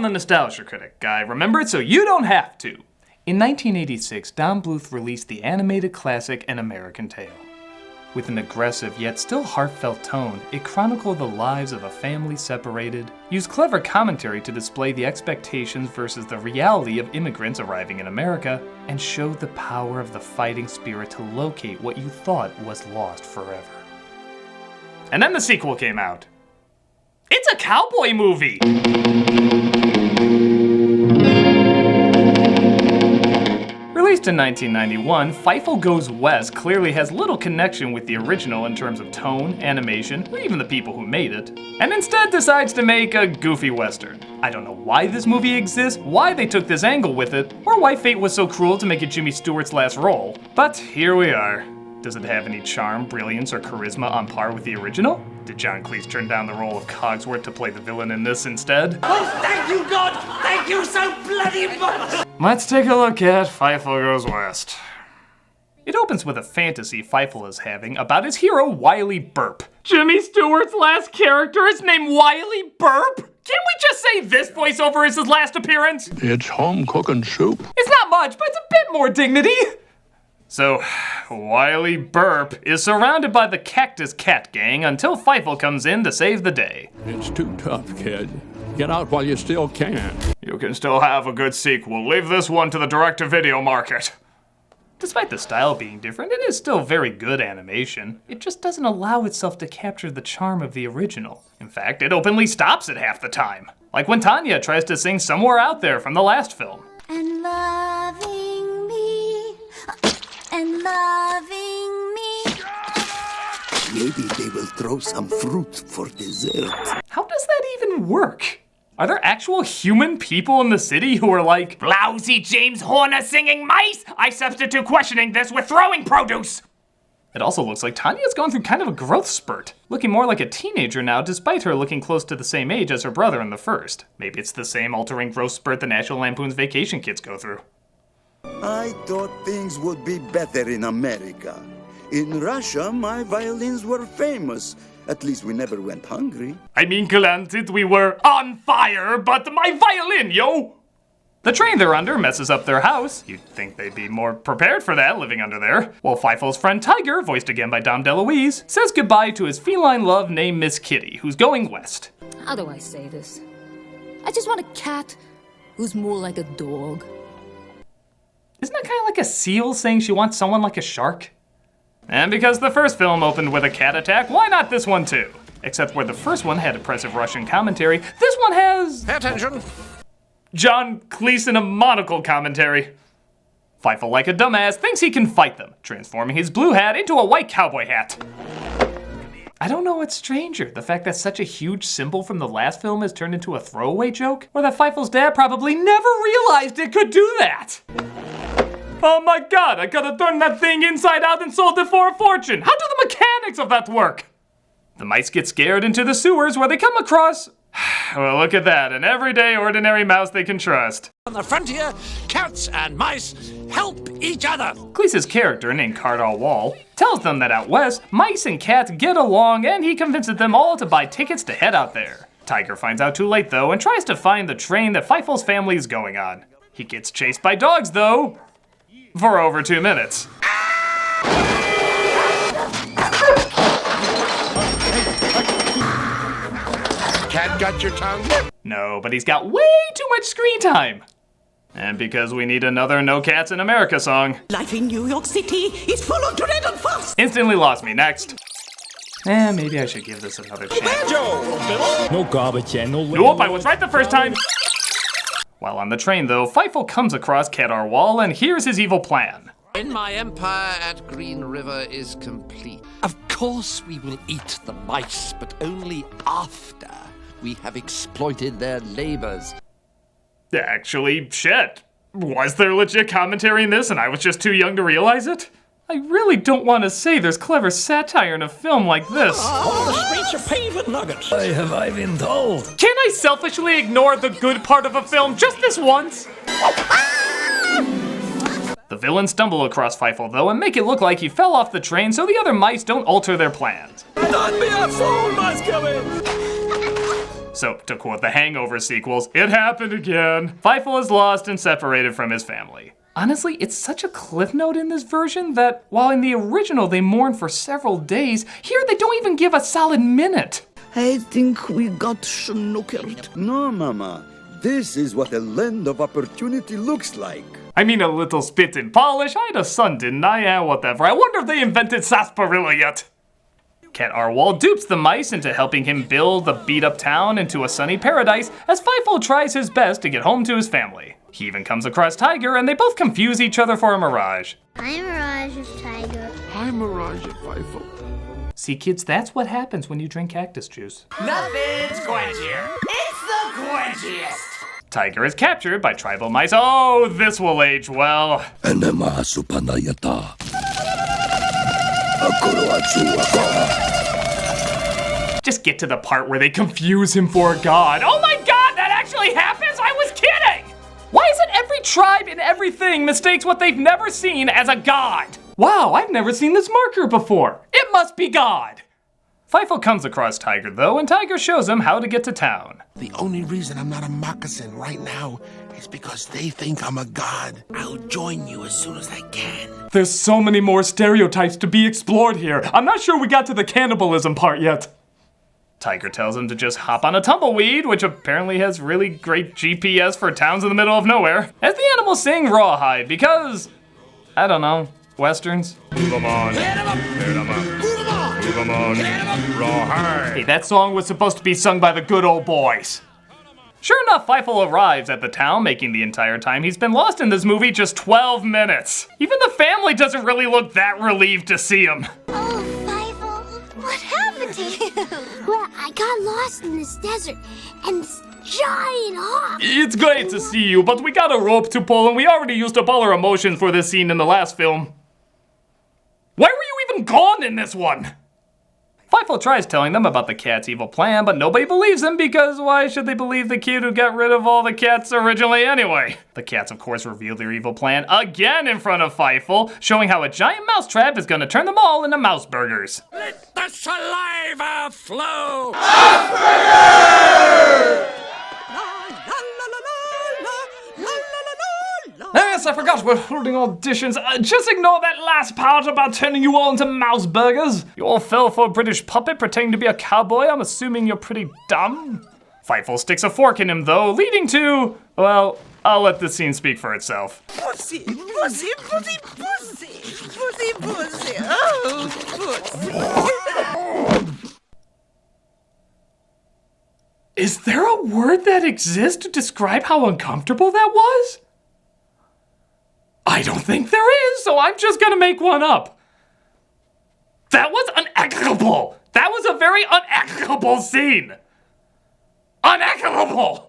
on the Nostalgia Critic. I remember it so you don't have to. In 1986, Don Bluth released the animated classic An American Tail. With an aggressive yet still heartfelt tone, it chronicled the lives of a family separated, used clever commentary to display the expectations versus the reality of immigrants arriving in America, and showed the power of the fighting spirit to locate what you thought was lost forever. And then the sequel came out. It's a cowboy movie! Released in 1991, Fievel Goes West clearly has little connection with the original in terms of tone, animation, or even the people who made it, and instead decides to make a goofy western. I don't know why this movie exists, why they took this angle with it, or why fate was so cruel to make it Jimmy Stewart's last role, but here we are. Does it have any charm, brilliance, or charisma on par with the original? Did John Cleese turn down the role of Cogsworth to play the villain in this instead? Oh, thank you, God! Thank you so bloody much! Let's take a look at Fievel Goes West. It opens with a fantasy Fievel is having about his hero, Wiley Burp. Jimmy Stewart's last character is named Wiley Burp? Can't we just say this voiceover is his last appearance? It's home cooking soup. It's not much, but it's a bit more dignity. So, Wiley Burp is surrounded by the Cactus Cat Gang until Fievel comes in to save the day. It's too tough, kid. Get out while you still can. You can still have a good sequel. Leave this one to the direct-to-video market. Despite the style being different, it is still very good animation. It just doesn't allow itself to capture the charm of the original. In fact, it openly stops it half the time. Like when Tanya tries to sing Somewhere Out There from the last film. And loving me, and loving me. Maybe they will throw some fruit for dessert. How does that even work? Are there actual human people in the city who are like, lousy James Horner singing mice? I substitute questioning this with throwing produce. It also looks like Tanya's gone through kind of a growth spurt, looking more like a teenager now despite her looking close to the same age as her brother in the first. Maybe it's the same altering growth spurt the National Lampoon's Vacation kids go through. I thought things would be better in America. In Russia, my violins were famous. At least we never went hungry. I mean, granted, we were on fire, but my violin, yo! The train they're under messes up their house. You'd think they'd be more prepared for that living under there. While Fievel's friend Tiger, voiced again by Dom DeLuise, says goodbye to his feline love named Miss Kitty, who's going west. How do I say this? I just want a cat who's more like a dog. Isn't that kind of like a seal saying she wants someone like a shark? And because the first film opened with a cat attack, why not this one too? Except where the first one had oppressive Russian commentary, this one has... Pay attention! John Cleese in a monocle commentary. Fievel, like a dumbass, thinks he can fight them, transforming his blue hat into a white cowboy hat. I don't know what's stranger, the fact that such a huge symbol from the last film has turned into a throwaway joke, or that Fievel's dad probably never realized it could do that. Oh my god, I could have turned that thing inside out and sold it for a fortune. How do the mechanics of that work? The mice get scared into the sewers where they come across... Well, look at that, an everyday, ordinary mouse they can trust. On the frontier, cats and mice help each other. Cleese's character, named Cardall Wall, tells them that out west, mice and cats get along and he convinces them all to buy tickets to head out there. Tiger finds out too late though and tries to find the train that Fievel's family is going on. He gets chased by dogs though, for over 2 minutes. Cat got your tongue? No, but he's got way too much screen time. And because we need another No Cats in America song. Life in New York City is full of dread and fuss. Instantly lost me. Next. Maybe I should give this another chance. No garbage and no... Nope, I was right the first time. While on the train, though, Fievel comes across Cardall Wall and here's his evil plan. When my empire at Green River is complete. Of course we will eat the mice, but only after we have exploited their labors. Actually, shit. Was there legit commentary in this and I was just too young to realize it? I really don't want to say there's clever satire in a film like this. All the streets are paved with nuggets. Why have I been told? Can I selfishly ignore the good part of a film just this once? The villains stumble across Fievel though and make it look like he fell off the train so the other mice don't alter their plans. Don't be a fool, Muscovy! So, to quote the Hangover sequels, it happened again. Fievel is lost and separated from his family. Honestly, it's such a cliff note in this version that while in the original they mourn for several days, here they don't even give a solid minute. I think we got snookered. No, Mama. This is what a land of opportunity looks like. I mean, a little spit and polish. I had a son, didn't I? Yeah, whatever. I wonder if they invented sarsaparilla yet. Cat Arwal dupes the mice into helping him build the beat-up town into a sunny paradise as Fievel tries his best to get home to his family. He even comes across Tiger, and they both confuse each other for a Mirage. I'm Mirage's tiger. I'm Mirage at Fievel. See, kids, that's what happens when you drink cactus juice. Nothing's quenchier. It's the quenchiest. Tiger is captured by tribal mice. Oh, this will age well. Enema supanayata. Just get to the part where they confuse him for a god. Oh my god, that actually happens? I was kidding! Why is it every tribe in everything mistakes what they've never seen as a god? Wow, I've never seen this marker before. It must be God. Fievel comes across Tiger though, and Tiger shows him how to get to town. The only reason I'm not a moccasin right now is because they think I'm a god. I'll join you as soon as I can. There's so many more stereotypes to be explored here. I'm not sure we got to the cannibalism part yet. Tiger tells him to just hop on a tumbleweed, which apparently has really great GPS for towns in the middle of nowhere, as the animals sing Rawhide because, I don't know, westerns. Move 'em on. Hit 'em up. Hit 'em up. Move 'em on. Move 'em on. Hit 'em up. Rawhide. Hey, that song was supposed to be sung by the good old boys. Sure enough, Fievel arrives at the town, making the entire time he's been lost in this movie just 12 minutes. Even the family doesn't really look that relieved to see him. Oh, Fievel, what happened to you? Well, I got lost in this desert, and this giant hawk. It's great to see you, but we got a rope to pull, and we already used up all our emotions for this scene in the last film. Why were you even gone in this one? Fievel tries telling them about the cat's evil plan, but nobody believes him because why should they believe the kid who got rid of all the cats originally anyway? The cats, of course, reveal their evil plan again in front of Fievel, showing how a giant mousetrap is gonna turn them all into mouse burgers. Let the saliva flow! Yes, I forgot we're holding auditions. Just ignore that last part about turning you all into mouse burgers. You all fell for a British puppet pretending to be a cowboy. I'm assuming you're pretty dumb. Fievel sticks a fork in him though, leading to, well, I'll let this scene speak for itself. Pussy, pussy, pussy, pussy, pussy, pussy, oh, pussy. Is there a word that exists to describe how uncomfortable that was? I don't think there is, so I'm just gonna make one up. That was unequitable. That was a very unequitable scene. Unequitable.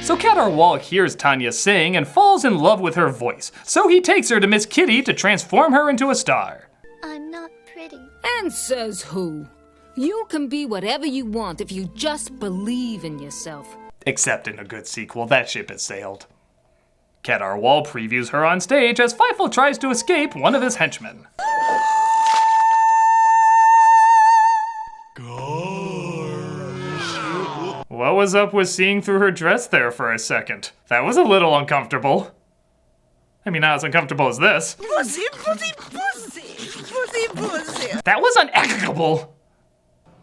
So Cat Arwal hears Tanya sing and falls in love with her voice, so he takes her to Miss Kitty to transform her into a star. I'm not pretty. And says who? You can be whatever you want if you just believe in yourself. Except in a good sequel, that ship has sailed. Cat Arwal previews her on stage as Fievel tries to escape one of his henchmen. What was up with seeing through her dress there for a second? That was a little uncomfortable. I mean, not as uncomfortable as this. Pussy, pussy, pussy, pussy, pussy. That was unequitable.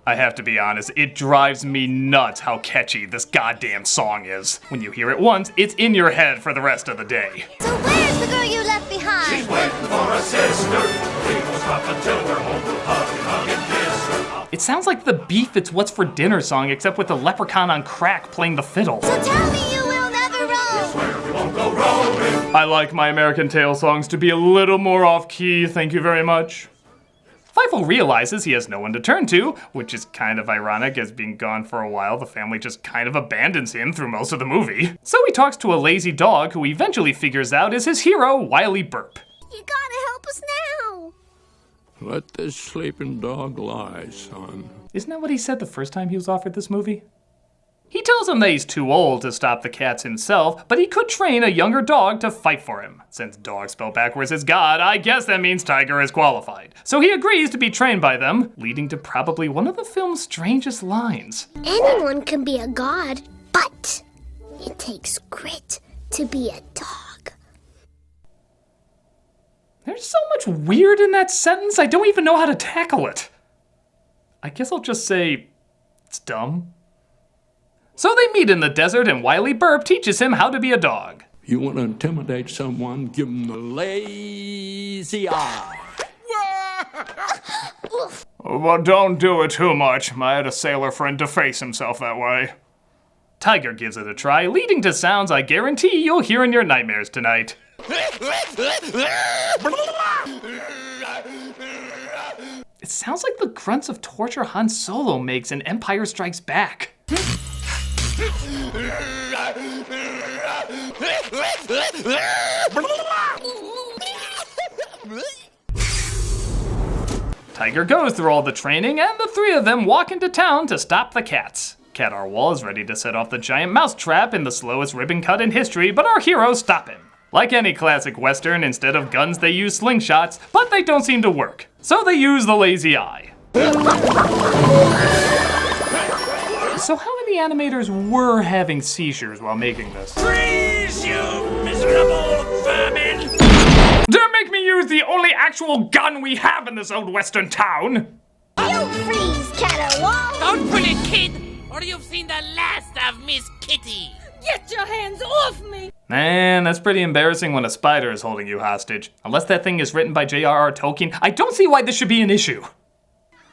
I have to be honest, it drives me nuts how catchy this goddamn song is. When you hear it once, it's in your head for the rest of the day. So where's the girl you left behind? She's waiting for a sister. We won't stop until we're home. We'll hug and kiss her. It sounds like the Beef It's What's for Dinner song, except with the leprechaun on crack playing the fiddle. So tell me you will never roam. Swear we won't go roaming. I like my American Tail songs to be a little more off-key, thank you very much. Fievel realizes he has no one to turn to, which is kind of ironic as being gone for a while, the family just kind of abandons him through most of the movie. So he talks to a lazy dog who eventually figures out is his hero, Wiley Burp. You gotta help us now. Let this sleeping dog lie, son. Isn't that what he said the first time he was offered this movie? He tells him that he's too old to stop the cats himself, but he could train a younger dog to fight for him. Since dog spelled backwards is God, I guess that means Tiger is qualified. So he agrees to be trained by them, leading to probably one of the film's strangest lines. Anyone can be a god, but it takes grit to be a dog. There's so much weird in that sentence, I don't even know how to tackle it. I guess I'll just say, it's dumb. So they meet in the desert and Wiley Burp teaches him how to be a dog. You want to intimidate someone, give them the lazy eye. Well, don't do it too much. I had a sailor friend deface himself that way. Tiger gives it a try, leading to sounds I guarantee you'll hear in your nightmares tonight. It sounds like the grunts of torture Han Solo makes in Empire Strikes Back. Tiger goes through all the training, and the three of them walk into town to stop the cats. Cat Arwal is ready to set off the giant mouse trap in the slowest ribbon cut in history, but our heroes stop him. Like any classic Western, instead of guns they use slingshots, but they don't seem to work. So they use the lazy eye. So how many animators were having seizures while making this? Freeze, you miserable vermin! Don't make me use the only actual gun we have in this old Western town! You freeze, Caterwall! Don't pull it, kid, or you've seen the last of Miss Kitty. Get your hands off me! Man, that's pretty embarrassing when a spider is holding you hostage. Unless that thing is written by J.R.R. Tolkien, I don't see why this should be an issue.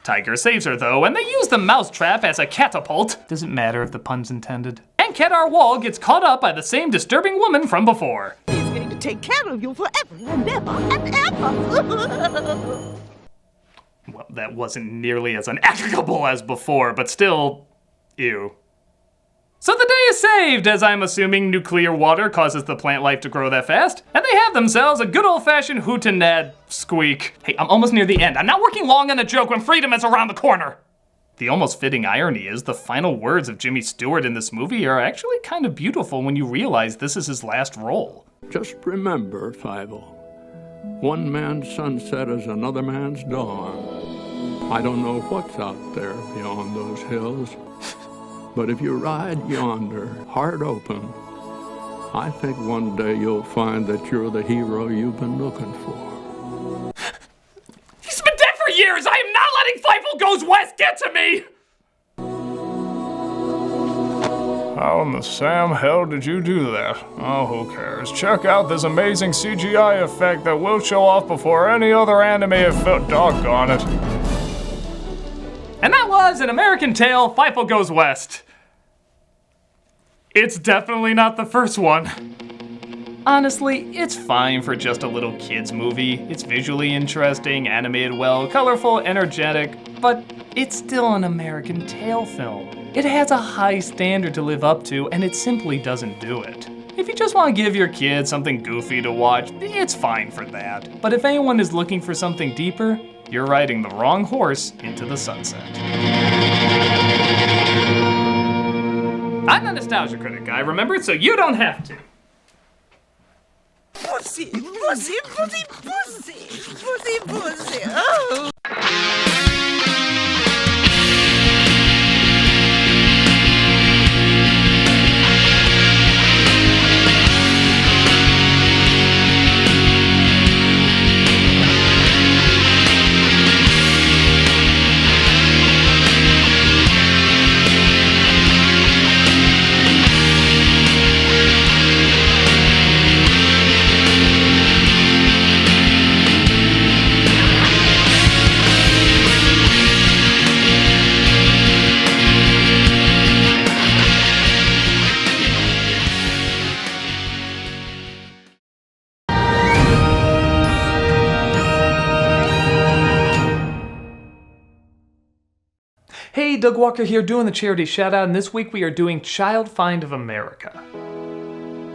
Tiger saves her though, and they use the mousetrap as a catapult. Doesn't matter if the pun's intended. And Cat Arwal gets caught up by the same disturbing woman from before. He's going to take care of you forever and ever and ever. Well, that wasn't nearly as unequitable as before, but still, ew. So the day is saved, as I'm assuming nuclear water causes the plant life to grow that fast, and they have themselves a good old-fashioned hootenanny squeak. Hey, I'm almost near the end. I'm not working long on a joke when freedom is around the corner. The almost fitting irony is the final words of Jimmy Stewart in this movie are actually kind of beautiful when you realize this is his last role. Just remember, Fievel, one man's sunset is another man's dawn. I don't know what's out there beyond those hills. But if you ride yonder, heart open, I think one day you'll find that you're the hero you've been looking for. He's been dead for years! I am not letting Fievel Goes West get to me! How in the Sam hell did you do that? Oh, who cares? Check out this amazing CGI effect that we'll show off before any other animated film. Doggone it. And that was An American Tail, Fievel Goes West. It's definitely not the first one. Honestly, it's fine for just a little kid's movie. It's visually interesting, animated well, colorful, energetic, but it's still an American Tail film. It has a high standard to live up to, and it simply doesn't do it. If you just want to give your kids something goofy to watch, it's fine for that. But if anyone is looking for something deeper, you're riding the wrong horse into the sunset. I'm the Nostalgia Critic guy, remember? So you don't have to. Pussy, pussy, pussy, pussy, pussy, pussy. Oh. Hey, Doug Walker here doing the charity shout out, and this week we are doing Child Find of America.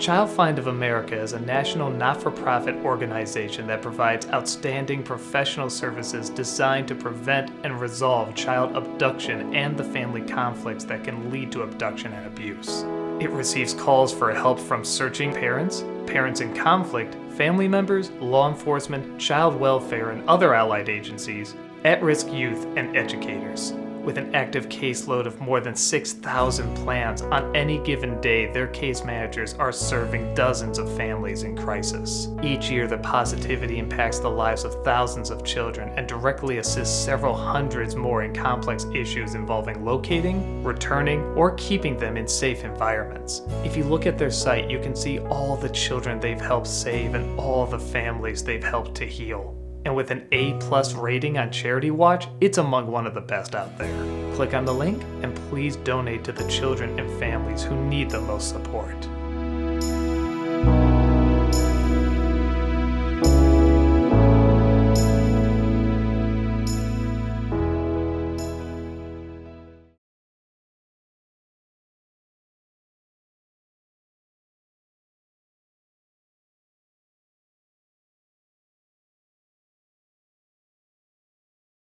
Child Find of America is a national not-for-profit organization that provides outstanding professional services designed to prevent and resolve child abduction and the family conflicts that can lead to abduction and abuse. It receives calls for help from searching parents, parents in conflict, family members, law enforcement, child welfare, and other allied agencies, at-risk youth, and educators. With an active caseload of more than 6,000 plans, on any given day, their case managers are serving dozens of families in crisis. Each year, the positivity impacts the lives of thousands of children and directly assists several hundreds more in complex issues involving locating, returning, or keeping them in safe environments. If you look at their site, you can see all the children they've helped save and all the families they've helped to heal. And with an A+ rating on Charity Watch, it's among one of the best out there. Click on the link and please donate to the children and families who need the most support.